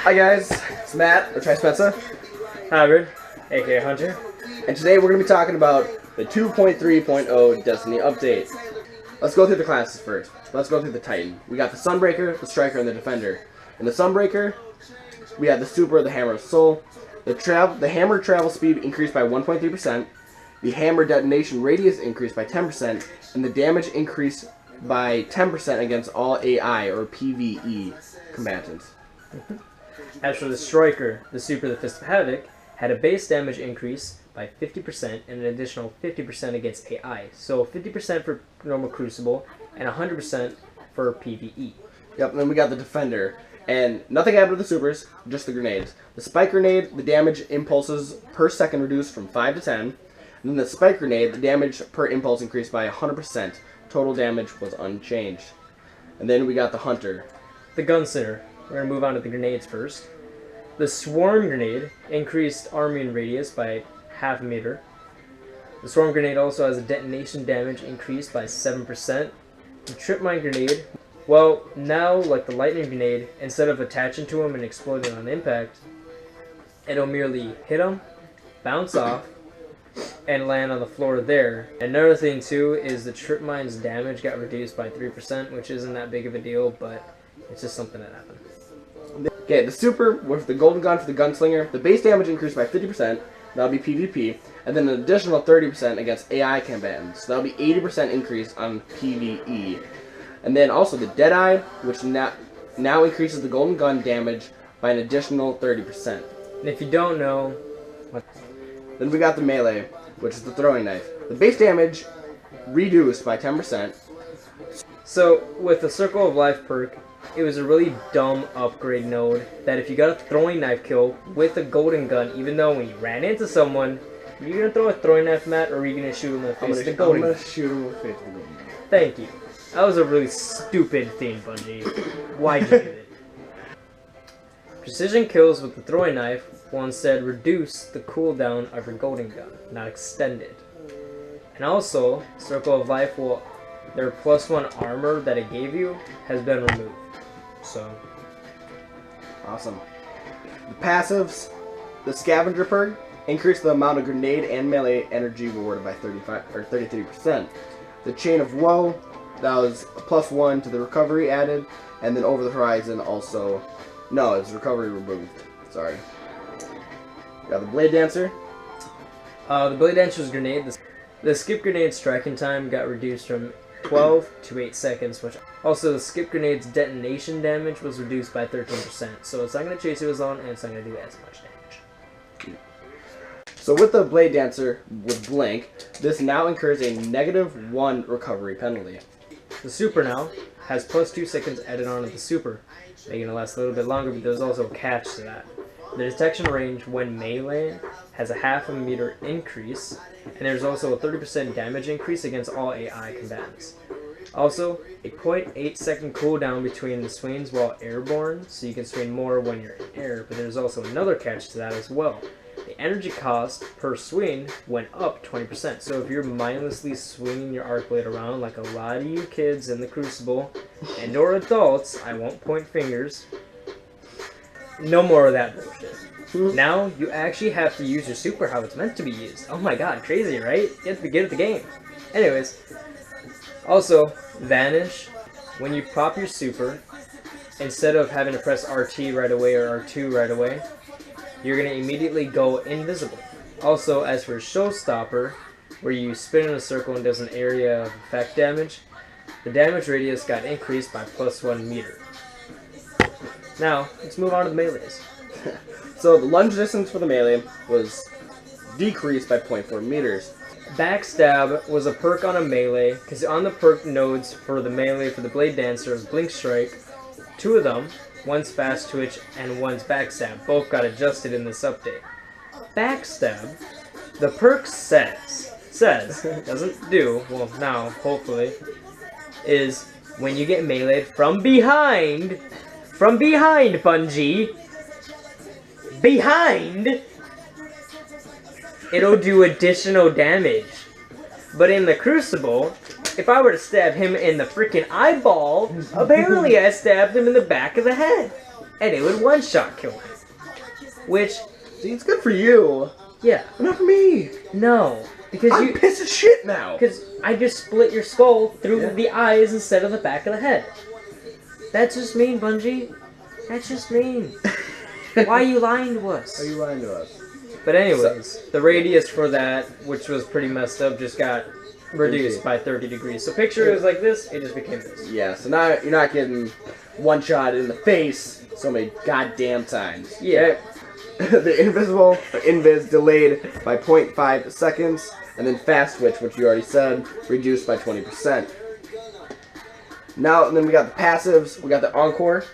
Hi guys, it's Matt, or TriSpeZZa. Hybrid, aka Hunter. And today we're going to be talking about the 2.3.0 Destiny update. Let's go through the classes first. Let's go through the Titan. We got the Sunbreaker, the Striker, and the Defender. In the Sunbreaker, we have the Super, the Hammer of Soul. The Hammer travel speed increased by 1.3%. The Hammer detonation radius increased by 10%. And the damage increased by 10% against all AI, or PvE, combatants. As for the Striker, the Super, the Fist of Havoc, had a base damage increase by 50% and an additional 50% against AI. So 50% for normal Crucible and 100% for PvE. Yep, and then we got the Defender. And nothing happened to the supers, just the grenades. The Spike Grenade, the damage impulses per second reduced from 5 to 10. And then the Spike Grenade, the damage per impulse increased by 100%. Total damage was unchanged. And then we got the Hunter. The Gunslinger. We're going to move on to the grenades first. The Swarm Grenade increased arming radius by half a meter. The Swarm Grenade also has a detonation damage increased by 7%. The Trip Mine Grenade, well, now, like the Lightning Grenade, instead of attaching to him and exploding on impact, it'll merely hit him, bounce off, and land on the floor there. Another thing, too, is the Trip Mine's damage got reduced by 3%, which isn't that big of a deal, but it's just something that happened. Okay, the Super with the Golden Gun for the Gunslinger, the base damage increased by 50%, that'll be PvP, and then an additional 30% against AI combatants, so that'll be 80% increase on PvE. And then also the Deadeye, which now increases the Golden Gun damage by an additional 30%. And if you don't know, then we got the Melee, which is the throwing knife. The base damage reduced by 10%. So with the Circle of Life perk, it was a really dumb upgrade node that if you got a throwing knife kill with a golden gun, even though when you ran into someone, are you gonna throw a throwing knife, Matt, or are you gonna shoot him in the face with the golden gun? I'm gonna shoot him in the face with the golden gun. Thank you. That was a really stupid thing, Bungie. Why'd you do it? Precision kills with the throwing knife will instead reduce the cooldown of your golden gun, not extend it. And also, Circle of Life will, their +1 armor that it gave you has been removed. So, awesome. The passives, the Scavenger perk increased the amount of grenade and melee energy rewarded by 33%. The Chain of Woe, that was a +1 to the recovery added, and then Over the Horizon also, no, it's recovery removed. Sorry. We got the Blade Dancer. The Blade Dancer's grenade, the skip grenade striking time got reduced from 12 to 8 seconds, which also the skip grenade's detonation damage was reduced by 13%, so it's not going to chase you as long and it's not going to do as much damage. So with the Blade Dancer with Blink, this now incurs a -1 recovery penalty. The Super now has +2 seconds added on to the Super, making it last a little bit longer, but there's also a catch to that. The detection range when melee has a half a meter increase, and there's also a 30% damage increase against all AI combatants. Also, a 0.8 second cooldown between the swings while airborne, so you can swing more when you're in air, but there's also another catch to that as well. The energy cost per swing went up 20%, so if you're mindlessly swinging your arc blade around like a lot of you kids in the Crucible, and or adults, I won't point fingers, no more of that bullshit. Now, you actually have to use your super how it's meant to be used. Oh my god, crazy, right? You have to be good at the game. Anyways, also, Vanish, when you pop your super, instead of having to press RT right away or R2 right away, you're going to immediately go invisible. Also, as for Showstopper, where you spin in a circle and does an area of effect damage, the damage radius got increased by +1 meter. Now, let's move on to the melees. So the lunge distance for the melee was decreased by 0.4 meters. Backstab was a perk on a melee, because on the perk nodes for the melee for the Blade Dancer of Blink Strike, 2 of them, one's Fast Twitch and one's Backstab, both got adjusted in this update. Backstab, the perk says, doesn't do, well now, hopefully, is when you get meleeed from behind, Bungie, behind, it'll do additional damage. But in the Crucible, if I were to stab him in the freaking eyeball, apparently I stabbed him in the back of the head. and it would one-shot kill him. Which, See, it's good for you, yeah, but not for me. no. Because I'm pissed as shit now. Because I just split your skull through Yeah. the eyes instead of the back of the head. That's just mean, Bungie. That's just mean. Why are you lying to us? Are you lying to us? But anyways, the radius for that, which was pretty messed up, just got reduced by 30 degrees. So picture it was like this, it just became this. Yeah, so now you're not getting one shot in the face so many goddamn times. Yeah. The invisible, or invis, delayed by 0.5 seconds, and then fast switch, which you already said, reduced by 20%. Now, and then we got the passives. We got the Encore,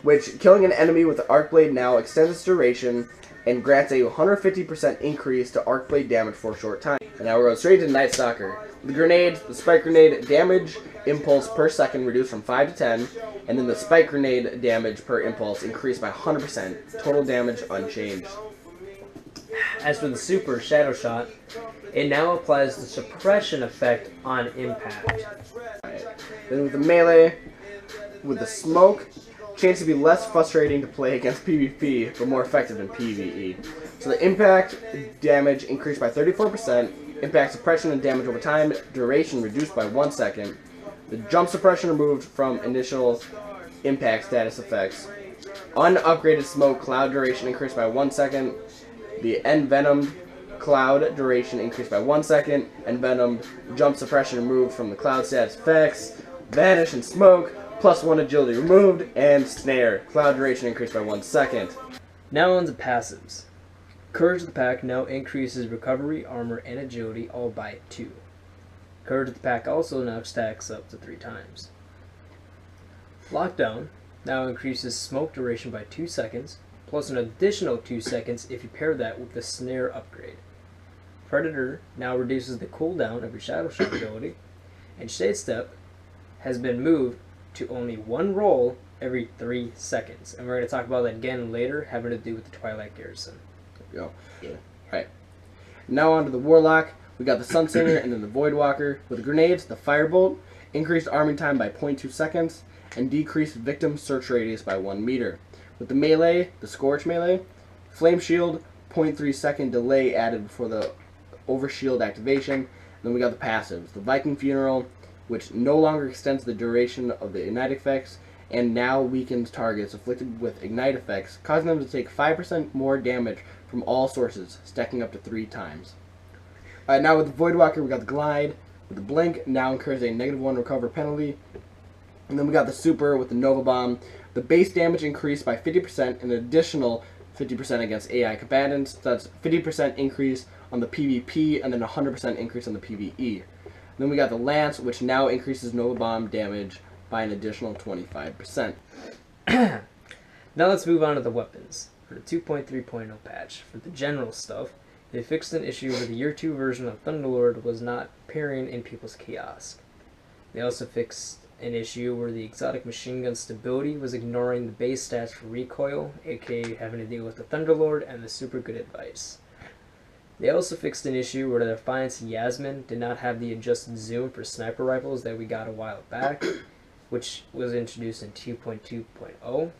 which killing an enemy with the Arc Blade now extends its duration and grants a 150% increase to Arc Blade damage for a short time. And now we're going straight to Night Stalker. The grenade, the spike grenade damage impulse per second reduced from 5 to 10, and then the spike grenade damage per impulse increased by 100%. Total damage unchanged. As for the super Shadow Shot, it now applies the suppression effect on impact. Right. Then with the melee, with the smoke, chance to be less frustrating to play against PvP, but more effective in PvE. So the impact damage increased by 34%, impact suppression and damage over time, duration reduced by 1 second, the jump suppression removed from initial impact status effects, unupgraded smoke cloud duration increased by 1 second, the envenomed cloud duration increased by 1 second, envenomed jump suppression removed from the cloud status effects, vanish and smoke, +1 agility removed, and snare. Cloud duration increased by 1 second. Now on to passives. Courage of the Pack now increases recovery, armor, and agility all by 2. Courage of the Pack also now stacks up to 3 times. Lockdown now increases smoke duration by 2 seconds, plus an additional 2 seconds if you pair that with the snare upgrade. Predator now reduces the cooldown of your Shadow Shot ability, and Shade Step has been moved to only 1 roll every 3 seconds. And we're going to talk about that again later, having to do with the Twilight Garrison. There we go. Alright. Now on to the Warlock. We got the Sunsinger and then the Voidwalker. With the grenades, the Firebolt increased arming time by 0.2 seconds and decreased victim search radius by 1 meter. With the melee, the Scorch melee, Flame Shield, 0.3 second delay added before the Overshield activation. And then we got the passives. The Viking Funeral, which no longer extends the duration of the Ignite effects and now weakens targets afflicted with Ignite effects, causing them to take 5% more damage from all sources, stacking up to 3 times. Now with the Voidwalker, we got the Glide. With the Blink, now incurs a -1 recover penalty. And then we got the Super with the Nova Bomb. The base damage increased by 50% and an additional 50% against AI combatants. That's 50% increase on the PvP and then 100% increase on the PvE. Then we got the Lance, which now increases Nova Bomb damage by an additional 25%. Now let's move on to the weapons. For the 2.3.0 patch, for the general stuff, they fixed an issue where the Year 2 version of Thunderlord was not appearing in people's kiosk. They also fixed an issue where the exotic machine gun stability was ignoring the base stats for recoil, aka having to deal with the Thunderlord and the super good advice. They also fixed an issue where the Defiance Yasmin did not have the adjusted zoom for sniper rifles that we got a while back, which was introduced in 2.2.0,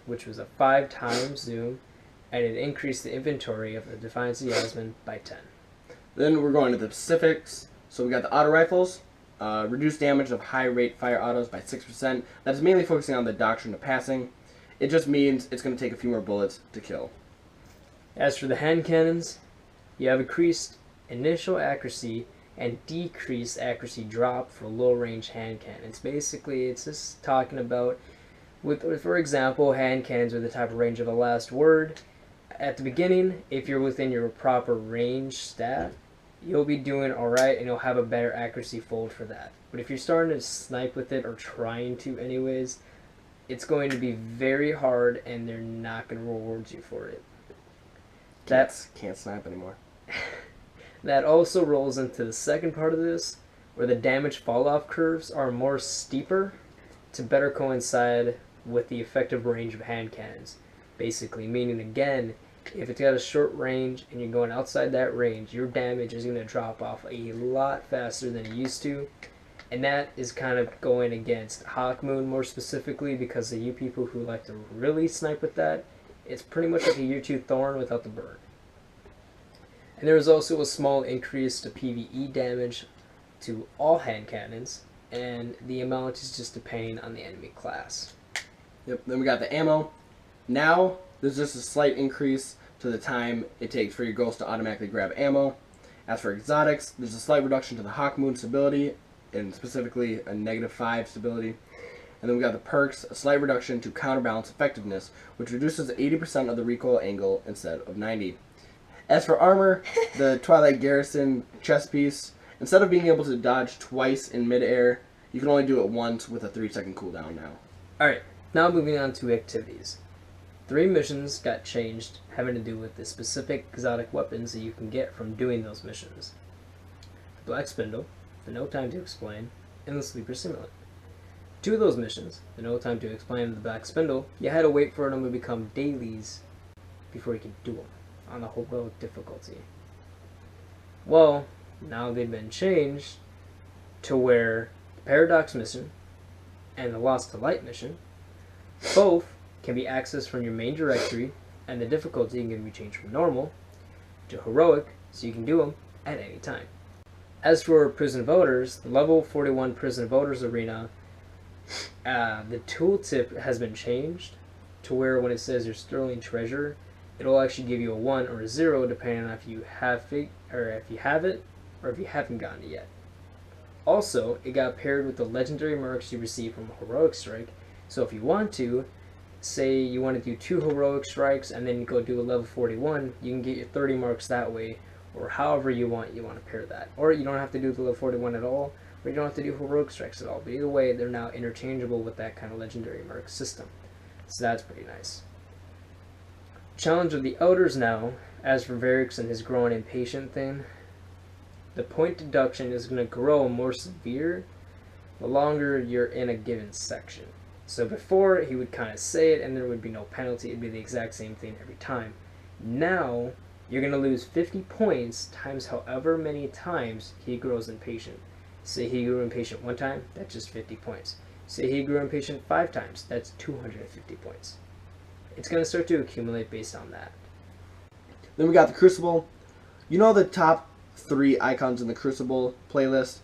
which was a 5 times zoom, and it increased the inventory of the Defiance Yasmin by 10. Then we're going to the specifics. So we got the auto rifles, reduced damage of high rate fire autos by 6%. That is mainly focusing on the doctrine of passing. It just means it's going to take a few more bullets to kill. As for the hand cannons, you have increased initial accuracy and decreased accuracy drop for low range hand cannons. Basically, it's just talking about, for example, hand cannons with the type of range of the last word. At the beginning, if you're within your proper range stat, you'll be doing alright and you'll have a better accuracy fold for that. But if you're starting to snipe with it, or trying to anyways, it's going to be very hard and they're not going to reward you for it. Can't snipe anymore. That also rolls into the second part of this, where the damage fall-off curves are more steeper to better coincide with the effective range of hand cannons. Basically, meaning again, if it's got a short range and you're going outside that range, your damage is going to drop off a lot faster than it used to, And that is kind of going against Hawkmoon more specifically, because of you people who like to really snipe with that, it's pretty much like a Year 2 Thorn without the burn. And there was also a small increase to PvE damage to all hand cannons, and the amount is just depending on the enemy class. Yep, then we got the ammo. Now, there's just a slight increase to the time it takes for your ghost to automatically grab ammo. As for exotics, there's a slight reduction to the Hawkmoon stability, and specifically a -5 stability. And then we got the perks, a slight reduction to counterbalance effectiveness, which reduces 80% of the recoil angle instead of 90. As for armor, the Twilight Garrison chest piece, instead of being able to dodge twice in midair, you can only do it once with a 3-second cooldown now. Alright, now moving on to activities. 3 missions got changed having to do with the specific exotic weapons that you can get from doing those missions. The Black Spindle, the No Time to Explain, and the Sleeper Simulant. 2 of those missions, the No Time to Explain and the Black Spindle, you had to wait for them to become dailies before you could do them on the heroic difficulty. Well, now they've been changed to where the Paradox mission and the Lost to Light mission both can be accessed from your main directory, and the difficulty can be changed from normal to heroic, so you can do them at any time. As for Prison Voters, the level 41 Prison Voters arena, the tooltip has been changed to where when it says your Sterling Treasure, it'll actually give you a 1 or a 0 depending on if you have it or if you haven't gotten it yet. Also, it got paired with the legendary marks you receive from a heroic strike, so if you want to, say you want to do 2 heroic strikes and then you go do a level 41, you can get your 30 marks that way, or however you want to pair that. Or you don't have to do the level 41 at all, or you don't have to do heroic strikes at all, but either way, they're now interchangeable with that kind of legendary mark system. So that's pretty nice. Challenge of the Elders now, as for Varix and his growing impatient thing, the point deduction is going to grow more severe the longer you're in a given section. So before, he would kind of say it and there would be no penalty, it'd be the exact same thing every time. Now, you're going to lose 50 points times however many times he grows impatient. Say he grew impatient 1 time, that's just 50 points. Say he grew impatient 5 times, that's 250 points. It's going to start to accumulate based on that. Then we got the Crucible. You know the top 3 icons in the Crucible playlist?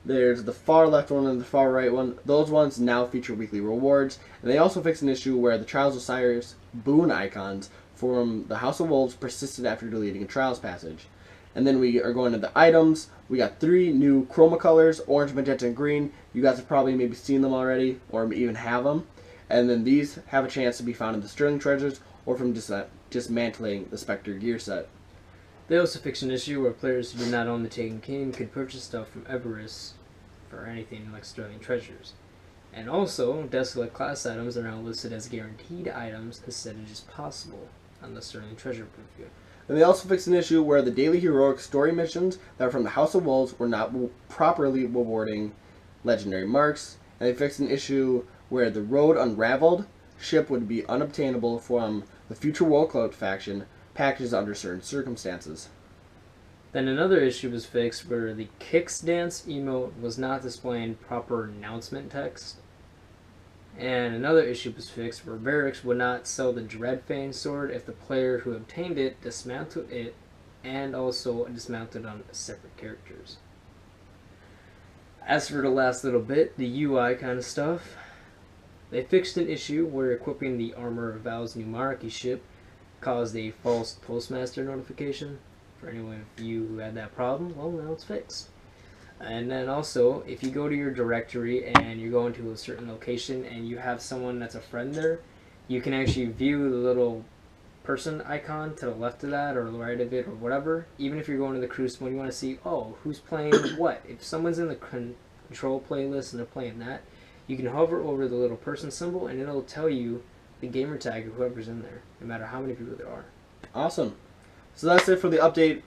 There's the far left one and the far right one. Those ones now feature weekly rewards. And they also fixed an issue where the Trials of Osiris boon icons from the House of Wolves persisted after deleting a Trials passage. And then we are going to the items. We got 3 new chroma colors, orange, magenta, and green. You guys have probably maybe seen them already or even have them. And then these have a chance to be found in the Sterling Treasures or from dismantling the Spectre gear set. They also fixed an issue where players who did not own the Taken King could purchase stuff from Everest for anything like Sterling Treasures. And also, Desolate class items are now listed as guaranteed items instead of just possible on the Sterling Treasure preview. And they also fixed an issue where the daily heroic story missions that are from the House of Wolves were not properly rewarding legendary marks. And they fixed an issue where the Road Unraveled ship would be unobtainable from the Future Warlock faction packages under certain circumstances. Then another issue was fixed where the Kicks Dance emote was not displaying proper announcement text. And another issue was fixed where Varix would not sell the Dreadfang sword if the player who obtained it dismantled it and also dismounted on separate characters. As for the last little bit, the UI kind of stuff, they fixed an issue where equipping the Armor of Val's new monarchy ship caused a false postmaster notification. For anyone of you who had that problem, well, now it's fixed. And then also, if you go to your directory and you're going to a certain location and you have someone that's a friend there, you can actually view the little person icon to the left of that or the right of it or whatever. Even if you're going to the Crucible and you want to see, oh, who's playing what. If someone's in the control playlist and they're playing that, you can hover over the little person symbol and it'll tell you the gamer tag of whoever's in there, no matter how many people there are. Awesome. So that's it for the update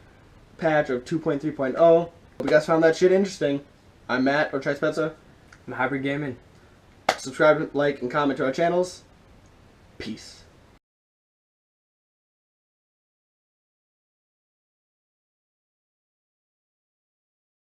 patch of 2.3.0. Hope you guys found that shit interesting. I'm Matt, or TriSpeZZa. I'm Hybrid Gaming. Subscribe, like, and comment to our channels. Peace.